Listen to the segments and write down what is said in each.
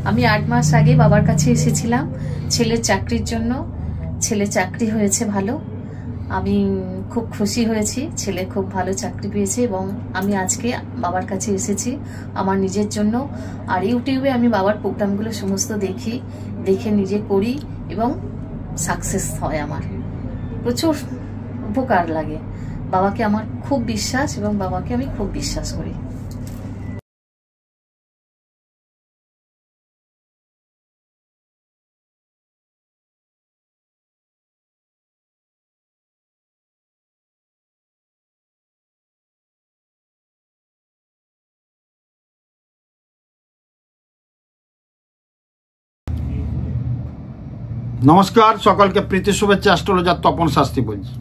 আমি 8 মাস আগে বাবার কাছে এসেছিলাম ছেলের চাকরির জন্য। ছেলে চাকরি হয়েছে ভালো, আমি খুব খুশি হয়েছি। ছেলে খুব ভালো চাকরি পেয়েছে এবং আমি আজকে বাবার কাছে এসেছি আমার নিজের জন্য। আর ইউটিউবে আমি বাবার প্রোগ্রামগুলো সমস্ত দেখে নিজে করি এবং সাকসেস হয়। আমার প্রচুর উপকার লাগে। বাবাকে আমার খুব বিশ্বাস এবং বাবাকে আমি খুব বিশ্বাস করি। নমস্কার, সকলকে প্রীতি শুভেচ্ছা। অ্যাস্ট্রোলজার তপন শাস্ত্রী বলছি।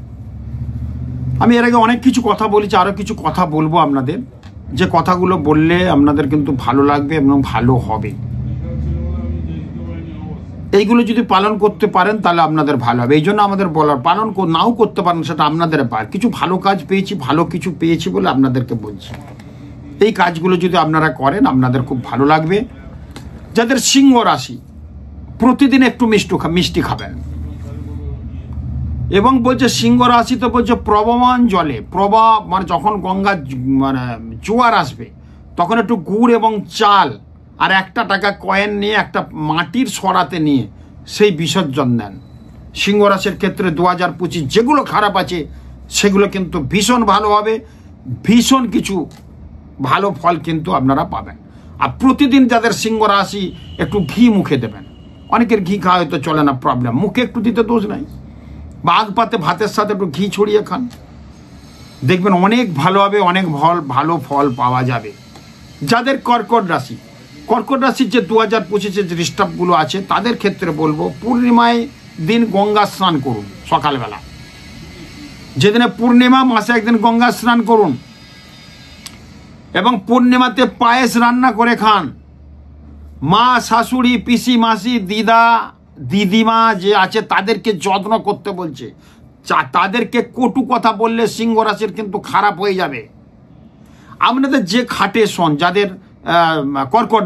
আমি এর আগে অনেক কিছু কথা বলেছি, আরও কিছু কথা বলবো আপনাদের, যে কথাগুলো বললে আপনাদের কিন্তু ভালো লাগবে এবং ভালো হবে। এইগুলো যদি পালন করতে পারেন তাহলে আপনাদের ভালো হবে। এই জন্য আমাদের বলার, পালন নাও করতে পারেন সেটা আপনাদের ব্যাপার। কিছু ভালো কাজ পেয়েছি, ভালো কিছু পেয়েছি বলে আপনাদেরকে বলছি। এই কাজগুলো যদি আপনারা করেন আপনাদের খুব ভালো লাগবে। যাদের সিংহ রাশি, প্রতিদিন একটু মিষ্টি খাবেন। এবং বলছে সিংহ রাশিতে বলছে প্রবহমান জলে, প্রবাহ মানে যখন গঙ্গা মানে জোয়ার আসবে তখন একটু গুড় এবং চাল আর 1 টাকা কয়েন নিয়ে একটা মাটির সরাতে নিয়ে সেই বিসর্জন দেন। সিংহ রাশির ক্ষেত্রে 2025 যেগুলো খারাপ আছে সেগুলো কিন্তু ভীষণ ভালো হবে, ভীষণ কিছু ভালো ফল কিন্তু আপনারা পাবেন। আর প্রতিদিন যাদের সিংহ রাশি একটু ঘি মুখে দেবেন। অনেকের ঘি খাওয়া হয়তো চলে না, প্রবলেম, মুখে একটু দিতে দোষ নাই। বাঘ পাতে ভাতের সাথে একটু ঘি ছড়িয়ে খান, দেখবেন অনেক ভালো হবে, অনেক ভালো ফল পাওয়া যাবে। যাদের কর্কট রাশির যে 2025 যে ডিস্টার্বগুলো আছে তাদের ক্ষেত্রে বলবো পূর্ণিমায় দিন গঙ্গা স্নান করুন সকালবেলা। যেদিনে পূর্ণিমা, মাসে একদিন গঙ্গা স্নান করুন এবং পূর্ণিমাতে পায়েস রান্না করে খান। মা, শাশুড়ি, পিসি, মাসি, দিদিমা যে আছে তাদেরকে যত্ন করতে বলছে। তাদেরকে কটু কথা বললে সিংহ রাশির কিন্তু খারাপ হয়ে যাবে। আপনাদের যে খাটে শোন, যাদের কর্কট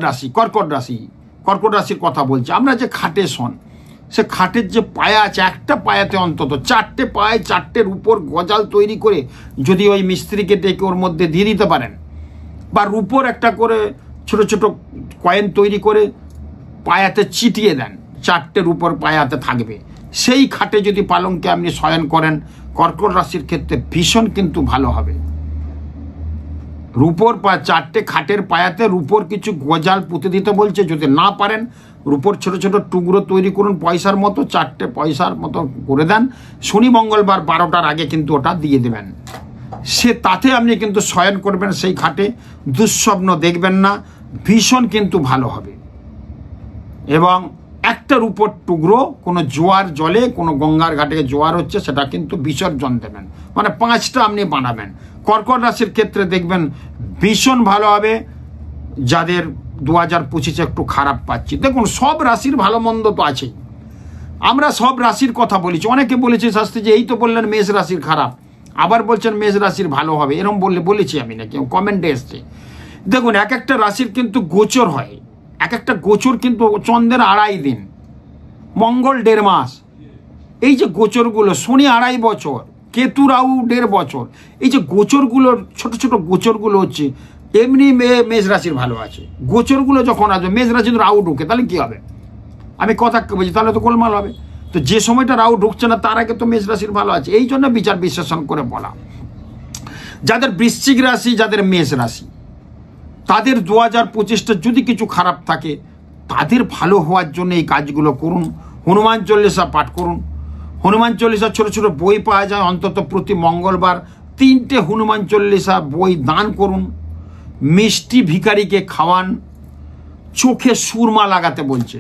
রাশির কথা বলছে, আমরা যে খাটে শোন, সে খাটের যে পায়া আছে, একটা পায়াতে অন্তত 4টে পায়ে 4টের উপর গজাল তৈরি করে যদি ওই মিস্ত্রিকে ডেকে ওর মধ্যে দিয়ে দিতে পারেন, বা রূপোর একটা করে ছোট ছোট কয়েন তৈরি করে পায়াতে চিটিয়ে দেন, 4টের উপর পায়াতে থাকবে, সেই খাটে যদি পালঙ্কে আপনি শয়ন করেন কর্কট রাশির ক্ষেত্রে ভীষণ কিন্তু ভালো হবে। রূপোর 4টে খাটের পায়াতে রূপোর কিছু গজাল পুঁতে দিতে বলছে। যদি না পারেন রূপোর ছোট ছোট টুকরো তৈরি করুন পয়সার মতো, 4টে পয়সার মতো করে দেন। শনি মঙ্গলবার 12টার আগে কিন্তু ওটা দিয়ে দেবেন। সে তাতে আপনি কিন্তু শয়ন করবেন সেই খাটে, দুঃস্বপ্ন দেখবেন না, ভীষণ কিন্তু ভালো হবে। এবং একটার উপর টুকরো কোনো জোয়ার জলে, কোনো গঙ্গার ঘাটে জোয়ার হচ্ছে সেটা কিন্তু বিসর্জন দেবেন, মানে 5টা আপনি বানাবেন। কর্কট রাশির ক্ষেত্রে দেখবেন ভীষণ ভালো হবে। যাদের 2025 একটু খারাপ পাচ্ছি, দেখুন সব রাশির ভালো মন্দ তো আছেই, আমরা সব রাশির কথা বলেছি। অনেকে বলেছে শাস্ত্রী যে এই তো বললেন মেষ রাশির খারাপ, আবার বলছেন মেষ রাশির ভালো হবে, এরকম বলেছি আমি না, কেউ কমেন্টে এসছে। দেখুন এক একটা রাশির কিন্তু গোচর হয়, এক একটা গোচর কিন্তু চন্দ্রের 2.5 দিন, মঙ্গল 1.5 মাস। এই যে গোচরগুলো, শনি 2.5 বছর, কেতু রাহু 1.5 বছর, এই যে গোচরগুলোর ছোট ছোট গোচরগুলো হচ্ছে, এমনি মেষ রাশির ভালো আছে। গোচরগুলো যখন আসবে, মেষ রাশি রাহু ঢুকে তাহলে কি হবে? আমি কথা বলছি, তাহলে তো গোলমাল হবে। তো যে সময়টা রাহু ঢুকছে না তার আগে তো মেষ রাশির ভালো আছে। এই জন্য বিচার বিশ্লেষণ করে বলা। যাদের বৃশ্চিক রাশি, যাদের মেষ রাশি, তাদের 2025টা যদি কিছু খারাপ থাকে তাদের ভালো হওয়ার জন্য এই কাজগুলো করুন। হনুমান চল্লিশা পাঠ করুন। হনুমান চল্লিশা ছোট ছোট বই পাওয়া যায়, অন্তত প্রতি মঙ্গলবার 3টে হনুমান চল্লিশা বই দান করুন। মিষ্টি ভিখারিকে খাওয়ান। চোখে সুরমা লাগাতে বলছে,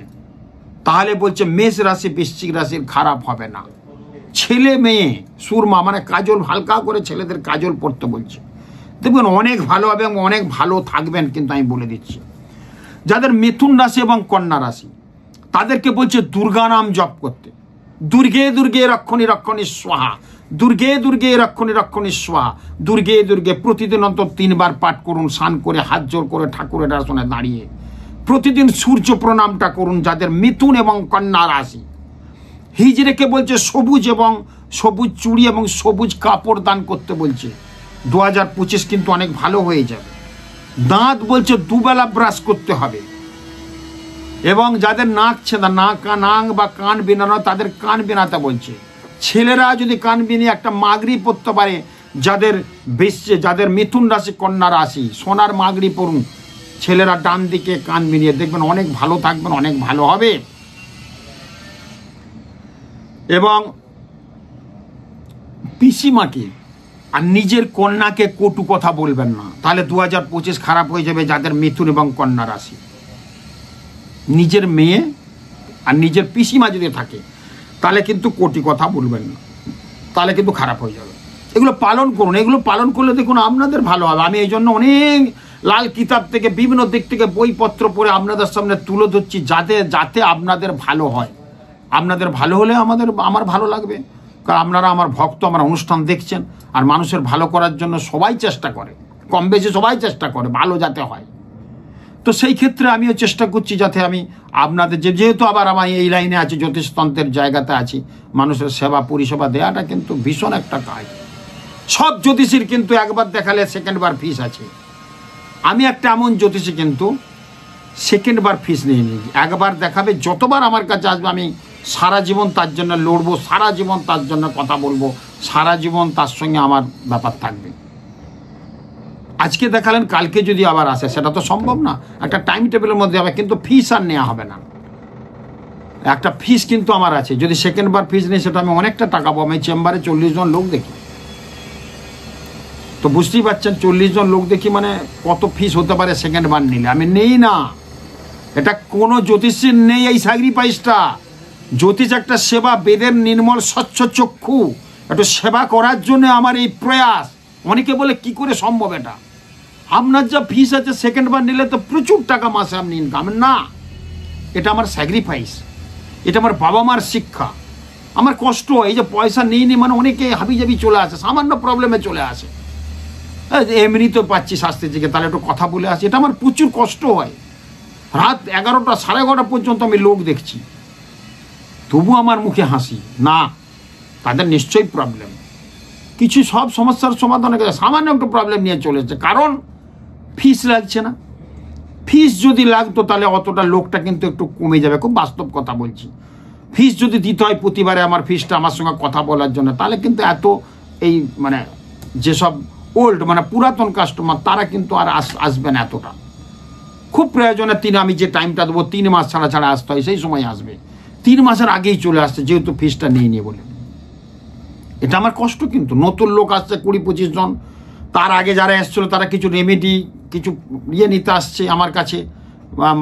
তাহলে বলছে মেষ রাশি বৃশ্চিক রাশির খারাপ হবে না। ছেলে মেয়ে সুরমা মানে কাজল, হালকা করে ছেলেদের কাজল পড়তে বলছে, দেখবেন অনেক ভালো হবে এবং অনেক ভালো থাকবেন। কিন্তু আমি বলে দিচ্ছি, যাদের মিথুন রাশি এবং কন্যা রাশি তাদেরকে বলছে দুর্গা নাম জপ করতে। দুর্গে দুর্গে রক্ষণী রক্ষণী স্বাহা, দুর্গে দুর্গে রক্ষণী রক্ষণী স্বাহা, দুর্গে দুর্গে প্রতিদিন অন্তত 3 বার পাঠ করুন। স্নান করে হাত জোর করে ঠাকুরের আসনে দাঁড়িয়ে প্রতিদিন সূর্য প্রণামটা করুন যাদের মিথুন এবং কন্যা রাশি। হিজড়েকে বলছে সবুজ এবং সবুজ চুড়ি এবং সবুজ কাপড় দান করতে বলছে। 2025 কিন্তু অনেক ভালো হয়ে যাবে। দাঁত বলছে দুবেলা ব্রাশ করতে হবে, এবং যাদের নাক ছেঁদা, নাক বা কান বেনানো, তাদের কান বেনাতে বলছে। ছেলেরা যদি কান বিনিয়ে একটা মাগরি পরতে পারে, যাদের মিথুন রাশি কন্যা রাশি, সোনার মাগরি পরুন ছেলেরা, ডান দিকে কান বিনিয়ে, দেখবেন অনেক ভালো থাকবেন, অনেক ভালো হবে। এবং পিসিমাকে আর নিজের কন্যাকে কটু কথা বলবেন না, তাহলে 2025 খারাপ হয়ে যাবে যাদের মিথুন এবং কন্যা রাশি। নিজের মেয়ে আর নিজের পিসিমা যদি থাকে তাহলে কিন্তু কটু কথা বলবেন না, তাহলে কিন্তু খারাপ হয়ে যাবে। এগুলো পালন করুন, এগুলো পালন করলে দেখুন আপনাদের ভালো হবে। আমি এই জন্য অনেক লাল কিতাব থেকে বিভিন্ন দিক থেকে বইপত্র পড়ে আপনাদের সামনে তুলে ধরছি, যাতে আপনাদের ভালো হয়। আপনাদের ভালো হলে আমার ভালো লাগবে, কারণ আপনারা আমার ভক্ত, আমার অনুষ্ঠান দেখছেন, আর মানুষের ভালো করার জন্য সবাই চেষ্টা করে, কম বেশি সবাই চেষ্টা করে ভালো যাতে হয়। তো সেই ক্ষেত্রে আমিও চেষ্টা করছি যাতে আমি আপনাদের, যেহেতু আবার আমার এই লাইনে আছি, জ্যোতিষতন্ত্রের জায়গাতে আছি, মানুষের সেবা পরিষেবা দেওয়াটা কিন্তু ভীষণ একটা কাজ। সব জ্যোতিষীর কিন্তু একবার দেখালে সেকেন্ডবার ফিস আছে। আমি একটা এমন জ্যোতিষী কিন্তু সেকেন্ডবার ফিস নিয়ে নিই। একবার দেখাবে, যতবার আমার কাছে আসবে আমি সারা জীবন তার জন্য লড়বো, সারা জীবন তার জন্য কথা বলবো, সারা জীবন তার সঙ্গে আমার ব্যাপার থাকবে। আজকে দেখালেন, কালকে যদি আবার আসে সেটা তো সম্ভব না, একটা টাইম টেবিলের মধ্যে হবে, কিন্তু ফিস আর নেওয়া হবে না। একটা ফিস কিন্তু আমার আছে, যদি সেকেন্ডবার ফিস নেই সেটা আমি অনেকটা টাকা পাবো। আমি চেম্বারে 40 জন লোক দেখি, তো বুঝতেই পারছেন 40 জন লোক দেখি মানে কত ফিস হতে পারে সেকেন্ডবার নিলে। আমি নেই না, এটা কোনো জ্যোতিষীর নেই এই স্যাক্রিফাইসটা। জ্যোতিষ একটা সেবা, বেদের নির্মল স্বচ্ছ চক্ষু, একটু সেবা করার জন্য আমার এই প্রয়াস। অনেকে বলে কি করে সম্ভব এটা? আপনার যা ফিস আছে সেকেন্ডবার নিলে তো প্রচুর টাকা মাসে আপনি ইনকাম। না, এটা আমার স্যাক্রিফাইস, এটা আমার বাবা মার শিক্ষা। আমার কষ্ট হয়, এই যে পয়সা নিয়ে নি মানে অনেকে হাবিজাবি চলে আসে, সামান্য প্রবলেমে চলে আসে, এমনি তো পাচ্ছি শাস্তি থেকে, তাহলে একটু কথা বলে আসি। এটা আমার প্রচুর কষ্ট হয়। রাত 11টা 11:30 পর্যন্ত আমি লোক দেখছি, তবু আমার মুখে হাসি না, তাদের নিশ্চয়ই প্রবলেম কিছু। সব সমস্যার সমাধান হয়ে গেছে, সামান্য একটু প্রবলেম নিয়ে চলেছে, কারণ ফিস লাগছে না। ফিস যদি লাগতো তাহলে অতটা লোকটা কিন্তু একটু কমে যাবে, খুব বাস্তব কথা বলছি। ফিস যদি দিতে হয় প্রতিবারে আমার ফিসটা আমার সঙ্গে কথা বলার জন্য, তাহলে কিন্তু এত এই মানে যেসব ওল্ড মানে পুরাতন কাস্টমার তারা কিন্তু আর আসবে না এতটা। খুব প্রয়োজনে আমি যে টাইমটা দেবো 3 মাস ছাড়া ছাড়া আসতে হয়, সেই সময় আসবে। 3 মাসের আগেই চলে আসছে, যেহেতু ফিসটা নিয়ে বলে। এটা আমার কষ্ট, কিন্তু নতুন লোক আসছে 20-25 জন, তার আগে যারা এসছিল তারা কিছু রেমেডি কিছু নিতে আসছে আমার কাছে,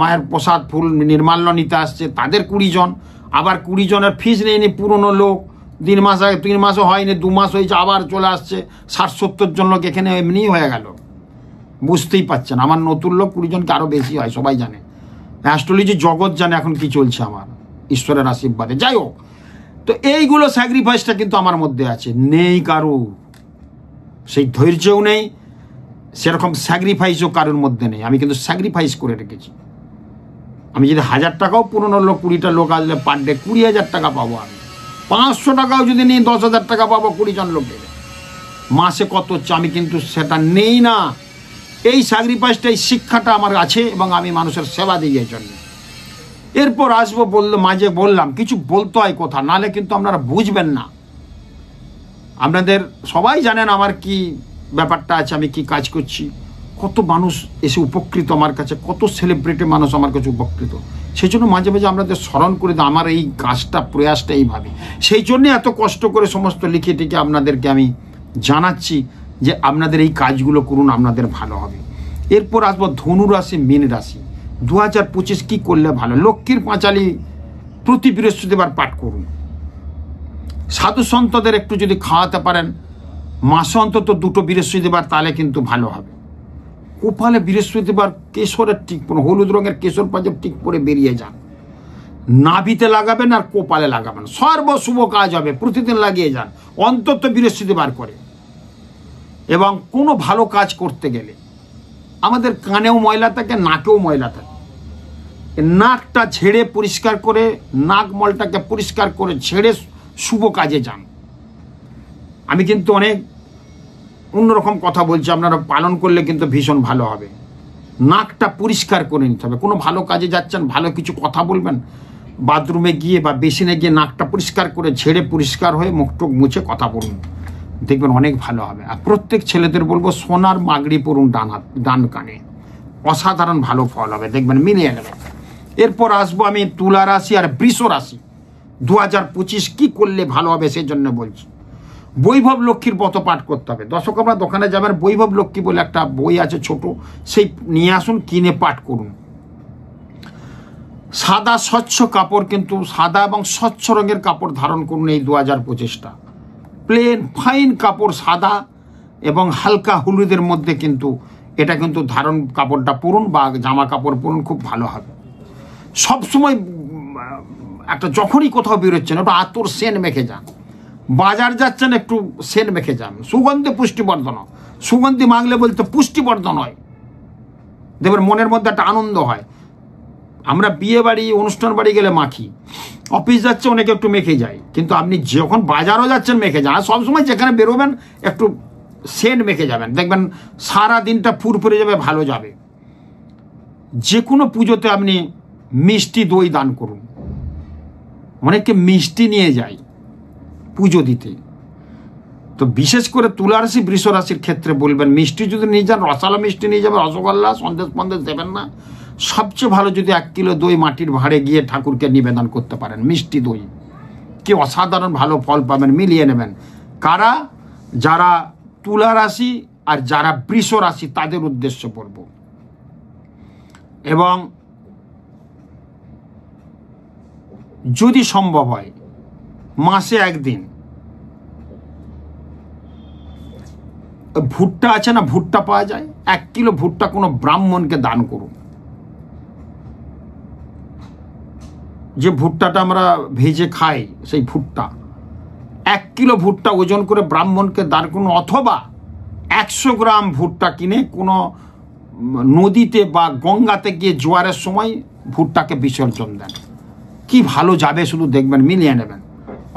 মায়ের প্রসাদ ফুল নির্মাল্য নিতে আসছে, তাদের 20 জন। আবার 20 জনের ফিস নেয়নি পুরনো লোক, 3 মাস আগে, 3 মাসও হয়নি, 2 মাস হয়েছে, আবার চলে আসছে 60-70 জন লোক এখানে এমনিই হয়ে গেল। বুঝতেই পারছেন, আমার নতুন লোক 20 জনকে আরও বেশি হয়, সবাই জানে। অ্যাস্ট্রোলজি জগৎ জানে এখন কি চলছে আমার, ঈশ্বরের আশীর্বাদে। যাই হোক, তো এইগুলো স্যাক্রিফাইসটা কিন্তু আমার মধ্যে আছে, নেই কারো, সেই ধৈর্যও নেই, সেরকম স্যাক্রিফাইসও কারোর মধ্যে নেই। আমি কিন্তু স্যাক্রিফাইস করে রেখেছি। আমি যদি 1000 টাকাও পুরনো লোক 20টা লোক আসলে পার ডে 20,000 টাকা পাবো। আমি 500 টাকাও যদি নিই 10,000 টাকা পাবো 20 জন লোকের। মাসে কত হচ্ছে আমি কিন্তু সেটা নেই না। এই স্যাক্রিফাইসটা, এই শিক্ষাটা আমার আছে, এবং আমি মানুষের সেবা দিই এই জন্য। এরপর আসবো, মাঝে বললাম কিছু বলতে হয় কথা, নালে কিন্তু আপনারা বুঝবেন না। আপনাদের সবাই জানেন আমার কি ব্যাপারটা আছে, আমি কি কাজ করছি, কত মানুষ এসে উপকৃত আমার কাছে, কত সেলিব্রিটি মানুষ আমার কাছে উপকৃত। সেই জন্য মাঝে মাঝে আপনাদের স্মরণ করে দিই আমার এই কাজটা, প্রয়াসটা এইভাবে। সেই জন্য এত কষ্ট করে সমস্ত লিখে টিকে আপনাদেরকে আমি জানাচ্ছি যে আপনাদের এই কাজগুলো করুন, আপনাদের ভালো হবে। এরপর আসবো ধনু রাশি, মীন রাশি। 2025 কি করলে ভালো? লক্ষ্মীর পাঁচালী প্রতি বৃহস্পতিবার পাঠ করুন। সাধু সন্তদের একটু যদি খাওয়াতে পারেন মাসে অন্তত 2টো বৃহস্পতিবার, তাহলে কিন্তু ভালো হবে। কপালে বৃহস্পতিবার কেশরের টিক পরে, হলুদ রঙের কেশর পাঞ্জাব টিক পরে বেরিয়ে যান। নাভিতে লাগাবেন আর কপালে লাগাবেন, সর্বশুভ কাজ হবে। প্রতিদিন লাগিয়ে যান অন্তত বৃহস্পতিবার করে। এবং কোনো ভালো কাজ করতে গেলে আমাদের কানেও ময়লা থাকে, নাকেও ময়লা থাকে, নাকটা ঝেড়ে পরিষ্কার করে, নাকমলটাকে পরিষ্কার করে ঝেড়ে শুভ কাজে যান। আমি কিন্তু অনেক অন্যরকম কথা বলছি, আপনারা পালন করলে কিন্তু ভীষণ ভালো হবে। নাকটা পরিষ্কার করে নিতে হবে। কোনো ভালো কাজে যাচ্ছেন, ভালো কিছু কথা বলবেন, বাথরুমে গিয়ে বা বেসিনে গিয়ে নাকটা পরিষ্কার করে ঝেড়ে পরিষ্কার হয়ে মুখটুক মুছে কথা বলুন, দেখবেন অনেক ভালো হবে। আর প্রত্যেক ছেলেদের বলবো সোনার মাগড়ি পরুন ডান কানে, অসাধারণ ভালো ফল হবে, দেখবেন মিলিয়ে নেবে। এরপর আসবো আমি তুলা রাশি আর বৃষ রাশি। 2025 কি করলে ভালো হবে সেই জন্য বলছি। বৈভব লক্ষ্মীর ব্রত পাঠ করতে হবে। দর্শক, আমরা দোকানে যাবেন, বৈভব লক্ষ্মী বলে একটা বই আছে ছোট, সেই নিয়ে আসুন, কিনে পাঠ করুন। সাদা স্বচ্ছ কাপড়, কিন্তু সাদা এবং স্বচ্ছ রঙের কাপড় ধারণ করুন এই 2025টা। প্লেন ফাইন কাপড় সাদা এবং হালকা হলুদের মধ্যে কিন্তু এটা কিন্তু ধারণ কাপড়টা পরুন বা জামা কাপড় পরুন, খুব ভালো হবে। সবসময় একটা যখনই কোথাও বেরোচ্ছেন একটু আতর সেন মেখে যান, বাজার যাচ্ছেন একটু সেন মেখে যান। সুগন্ধি পুষ্টিবর্ধন, সুগন্ধি মাগলে বলতে পুষ্টিবর্ধন হয়, দেখবেন মনের মধ্যে একটা আনন্দ হয়। আমরা বিয়ে বাড়ি অনুষ্ঠান বাড়ি গেলে মাখি, অফিস যাচ্ছে অনেকে একটু মেখে যায়, কিন্তু আপনি যখন বাজারও যাচ্ছেন মেখে যান। আর সবসময় যেখানে বেরোবেন একটু সেন্ট মেখে যাবেন, দেখবেন সারা দিনটা ফুরফুরে যাবে, ভালো যাবে। যে কোনো পুজোতে আপনি মিষ্টি দই দান করুন। অনেকে মিষ্টি নিয়ে যায় পুজো দিতে, তো বিশেষ করে তুলা রাশি বৃষ রাশির ক্ষেত্রে বলবেন মিষ্টি যদি নিয়ে যান, রসালো মিষ্টি নিয়ে যাবেন, রসগোল্লা সন্দেশ ফন্দেশ দেবেন না। সবচেয়ে ভালো যদি 1 কিলো দই মাটির ভাঁড়ে গিয়ে ঠাকুরকে নিবেদন করতে পারেন, মিষ্টি দই, কি অসাধারণ ভালো ফল পাবেন, মিলিয়ে নেবেন। কারা? যারা তুলা রাশি আর যারা বৃষ রাশি, তাদের উদ্দেশ্য বলবো। এবং যদি সম্ভব হয় মাসে 1 দিন ভুট্টা আছে না, ভুট্টা পাওয়া যায়, 1 কিলো ভুট্টা কোনো ব্রাহ্মণকে দান করুন। যে ভুট্টাটা আমরা ভেজে খাই, সেই ভুট্টা 1 কিলো ভুট্টা ওজন করে ব্রাহ্মণকে দান করুন। অথবা 100 গ্রাম ভুট্টা কিনে কোনো নদীতে বা গঙ্গাতে গিয়ে জোয়ারের সময় ভুট্টাকে বিসর্জন দেন, কি ভালো যাবে, শুধু দেখবেন, মিলিয়ে নেবেন।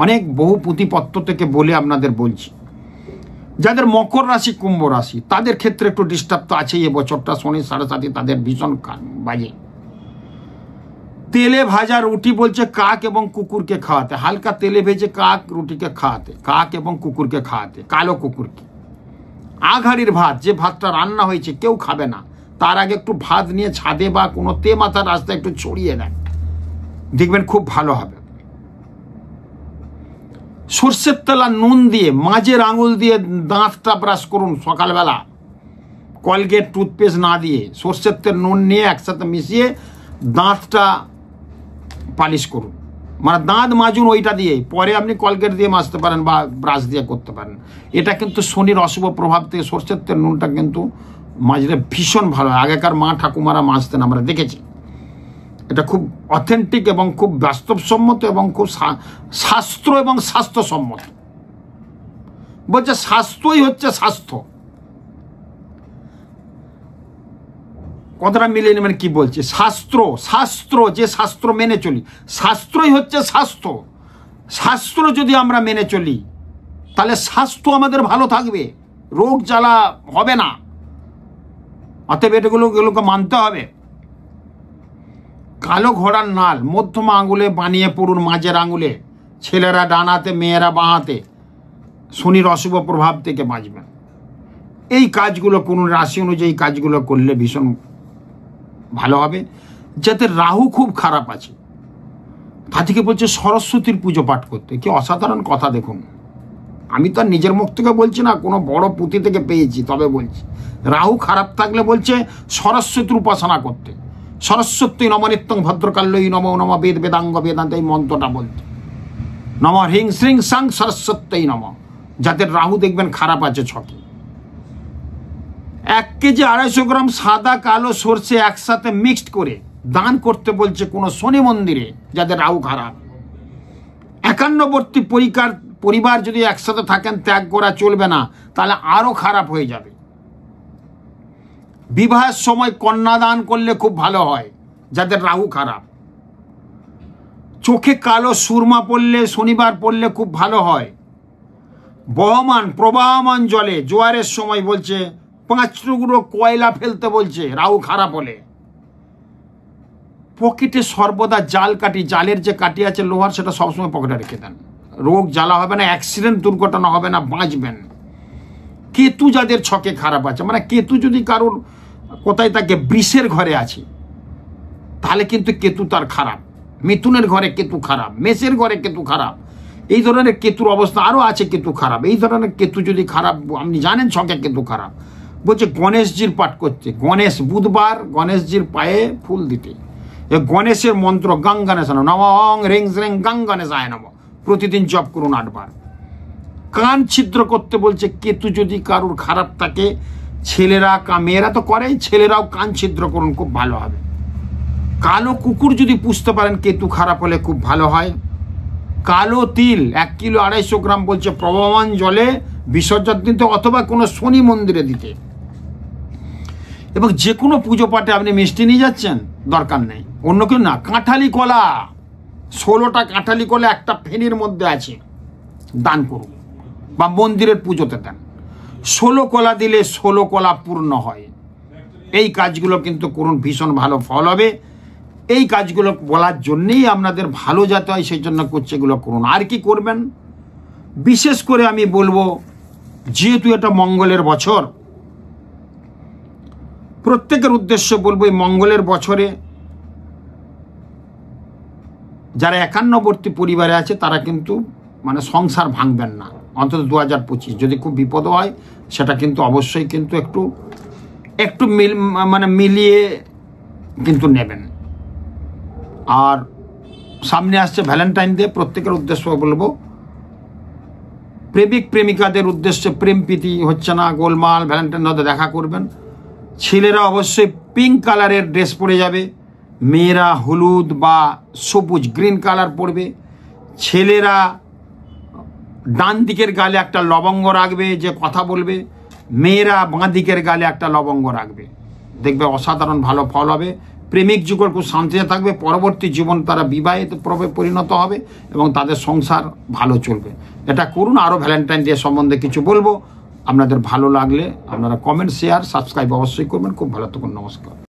অনেক বহু পুঁথিপত্র থেকে বলে আপনাদের বলছি। যাদের মকর রাশি কুম্ভ রাশি, তাদের ক্ষেত্রে একটু ডিস্টার্ব তো আছেই, এবছরটা শনি 7.5 তাদের ভীষণ বাজে। তেলে ভাজা রুটি বলছে কাক এবং কুকুরকে খাওয়াতে, হালকা তেলে ভেজে কাক রুটিকে খাওয়াতে, কাক এবং কুকুরকে খাওয়াতে, কালো কুকুরকে। আঘাড়ির ভাত, যে ভাতটা রান্না হয়েছে কেউ খাবে না, তার আগে একটু ভাত নিয়ে ছাদে বা কোনো মাথার রাস্তায় একটু ছড়িয়ে দেন, দেখবেন খুব ভালো হবে। সর্ষের তেল আর নুন দিয়ে মাঝের আঙুল দিয়ে দাঁতটা ব্রাশ করুন সকালবেলা, কলগেট টুথপেস্ট না দিয়ে সর্ষের তেল নুন নিয়ে একসাথে মিশিয়ে দাঁতটা পালিশ করুন, মানে দাঁত মাজুন ওইটা দিয়ে, পরে আপনি কলগেট দিয়ে মাজতে পারেন বা ব্রাশ দিয়ে করতে পারেন। এটা কিন্তু শনির অশুভ প্রভাব থেকে সর্ষের তেল নুনটা কিন্তু মাজলে ভীষণ ভালো হয়। আগেকার মা ঠাকুমারা মাজতেন, আমরা দেখেছি। এটা খুব অথেন্টিক এবং খুব বাস্তবসম্মত এবং খুব শাস্ত্র এবং স্বাস্থ্যসম্মত। বলছে স্বাস্থ্যই হচ্ছে স্বাস্থ্য। কথাটা মিলিয়ে নেবেন কি বলছে। শাস্ত্র যে শাস্ত্র মেনে চলি, শাস্ত্রই হচ্ছে স্বাস্থ্য। শাস্ত্র যদি আমরা মেনে চলি তাহলে স্বাস্থ্য আমাদের ভালো থাকবে, রোগ জ্বালা হবে না। অতএব এগুলোকে মানতে হবে। কালো ঘোড়ার নাল মধ্যমা আঙুলে বানিয়ে পড়ুন, মাঝের আঙুলে, ছেলেরা ডানাতে মেয়েরা বাঁহাতে, শনির অশুভ প্রভাব থেকে বাঁচবেন। এই কাজগুলো করুন, রাশি অনুযায়ী কাজগুলো করলে ভীষণ ভালো হবে। যাতে রাহু খুব খারাপ আছে তাদেরকে বলছে সরস্বতীর পুজো পাঠ করতে, কি অসাধারণ কথা। দেখুন, আমি তো নিজের মুখ থেকে বলছি না, কোনো বড় পুঁথি থেকে পেয়েছি, তবে বলছি রাহু খারাপ থাকলে বলছে সরস্বতীর উপাসনা করতে। সরস্বতী নম নিত্যং ভদ্রকাল্যই নম নম বেদ বেদাঙ্গ বেদান্ত, এই মন্ত্রটা বলতে, নম হ্রিং শ্রিং সাং সরস্বত্যই নম। যাদের রাহু দেখবেন খারাপ আছে ছকে, 1 কেজি 250 গ্রাম সাদা কালো সর্ষে একসাথে মিক্সড করে দান করতে বলছে কোনো শনি মন্দিরে, যাদের রাহু খারাপ। 51বর্তী পরিবার যদি একসাথে থাকেন, ত্যাগ করা চলবে না, তাহলে আরো খারাপ হয়ে যাবে। বিবাহের সময় কন্যাদান করলে খুব ভালো হয়, যাদের রাহু খারাপ। চোখে কালো সুরমা পড়লে, শনিবার পড়লে খুব ভালো হয়। বহমান প্রবাহমান জলে জোয়ারের সময় বলছে 5 টুকরো কয়লা ফেলতে বলছে রাহু খারাপ হলে। পকেটে সর্বদা জাল কাঠি, জালের যে কাঠি আছে লোহার, সেটা সবসময় পকেটে রেখে দেন। রোগ জ্বালা হবে না, অ্যাক্সিডেন্ট দুর্ঘটনা হবে না, বাঁচবেন। কেতু যাদের ছকে খারাপ আছে, মানে কেতু যদি কারোর কোথায় থাকে বৃষের ঘরে আছে, তাহলে কিন্তু কেতু তার খারাপ। মিথুনের ঘরে কেতু খারাপ, মেষের ঘরে কেতু খারাপ, এই ধরনের কেতুর অবস্থা আরও আছে। কেতু খারাপ, এই ধরনের কেতু যদি খারাপ, আপনি জানেন ছকে কেতু খারাপ। বলছে গণেশজির পাঠ করতে, গণেশ বুধবার গণেশজির পায়ে ফুল দিতে। গণেশের মন্ত্র গাং গণেশ নম রেং রেং গাং গণেশায় নম, প্রতিদিন জপ করুন 8 বার। কান ছিদ্র করতে বলছে কেতু যদি কারুর খারাপ থাকে। ছেলেরা, মেয়েরা তো করেই, ছেলেরাও কান ছিদ্র করুন, খুব ভালো হবে। কালো কুকুর যদি পুষতে পারেন কেতু খারাপ হলে খুব ভালো হয়। কালো তিল 1 কিলো 250 গ্রাম বলছে প্রবাহমান জলে বিসর্জন দিতে অথবা কোনো শনি মন্দিরে দিতে। এবং যে কোনো পুজো পাঠে আপনি মিষ্টি নিয়ে যাচ্ছেন, দরকার নেই, অন্য কেউ না। কাঁঠালি কলা 16টা কাঁঠালি কলা একটা ফেনির মধ্যে আছে, দান করুন বা মন্দিরের পুজোতে দেন। 16 কলা দিলে 16 কলা পূর্ণ হয়। এই কাজগুলো কিন্তু করুন, ভীষণ ভালো ফল হবে। এই কাজগুলো বলার জন্যেই আপনাদের ভালো যাতে হয়, সেই জন্য করছে, এগুলো করুন। আর কি করবেন? বিশেষ করে আমি বলবো, যেহেতু এটা মঙ্গলের বছর, প্রত্যেকের উদ্দেশ্যে বলবো, এই মঙ্গলের বছরে যারা 51বর্তী পরিবারে আছে তারা কিন্তু মানে সংসার ভাঙবেন না, অন্তত 2025। যদি খুব বিপদ হয় সেটা কিন্তু অবশ্যই কিন্তু একটু মিলিয়ে কিন্তু নেবেন। আর সামনে আসছে ভ্যালেন্টাইন ডে, প্রত্যেকের উদ্দেশ্য বলবো, প্রেমিক প্রেমিকাদের উদ্দেশ্যে, প্রেম প্রীতি হচ্ছে না, গোলমাল, ভ্যালেন্টাইন ডে দেখা করবেন। ছেলেরা অবশ্যই পিঙ্ক কালারের ড্রেস পরে যাবে, মেয়েরা হলুদ বা সবুজ গ্রিন কালার পরবে। ছেলেরা ডান দিকের গালে একটা লবঙ্গ রাখবে যে কথা বলবে, মেয়েরা বাঁ দিকের গালে একটা লবঙ্গ রাখবে, দেখবে অসাধারণ ভালো ফল হবে। প্রেমিক যুগল খুব শান্তিতে থাকবে, পরবর্তী জীবন তারা বিবাহিত পরিণত হবে এবং তাদের সংসার ভালো চলবে। এটা করুন। আরও ভ্যালেন্টাইন ডে সম্বন্ধে কিছু বলবো, আপনাদের ভালো লাগলে আপনারা কমেন্ট, শেয়ার, সাবস্ক্রাইব অবশ্যই করবেন। খুব ভালো থাকুন, নমস্কার।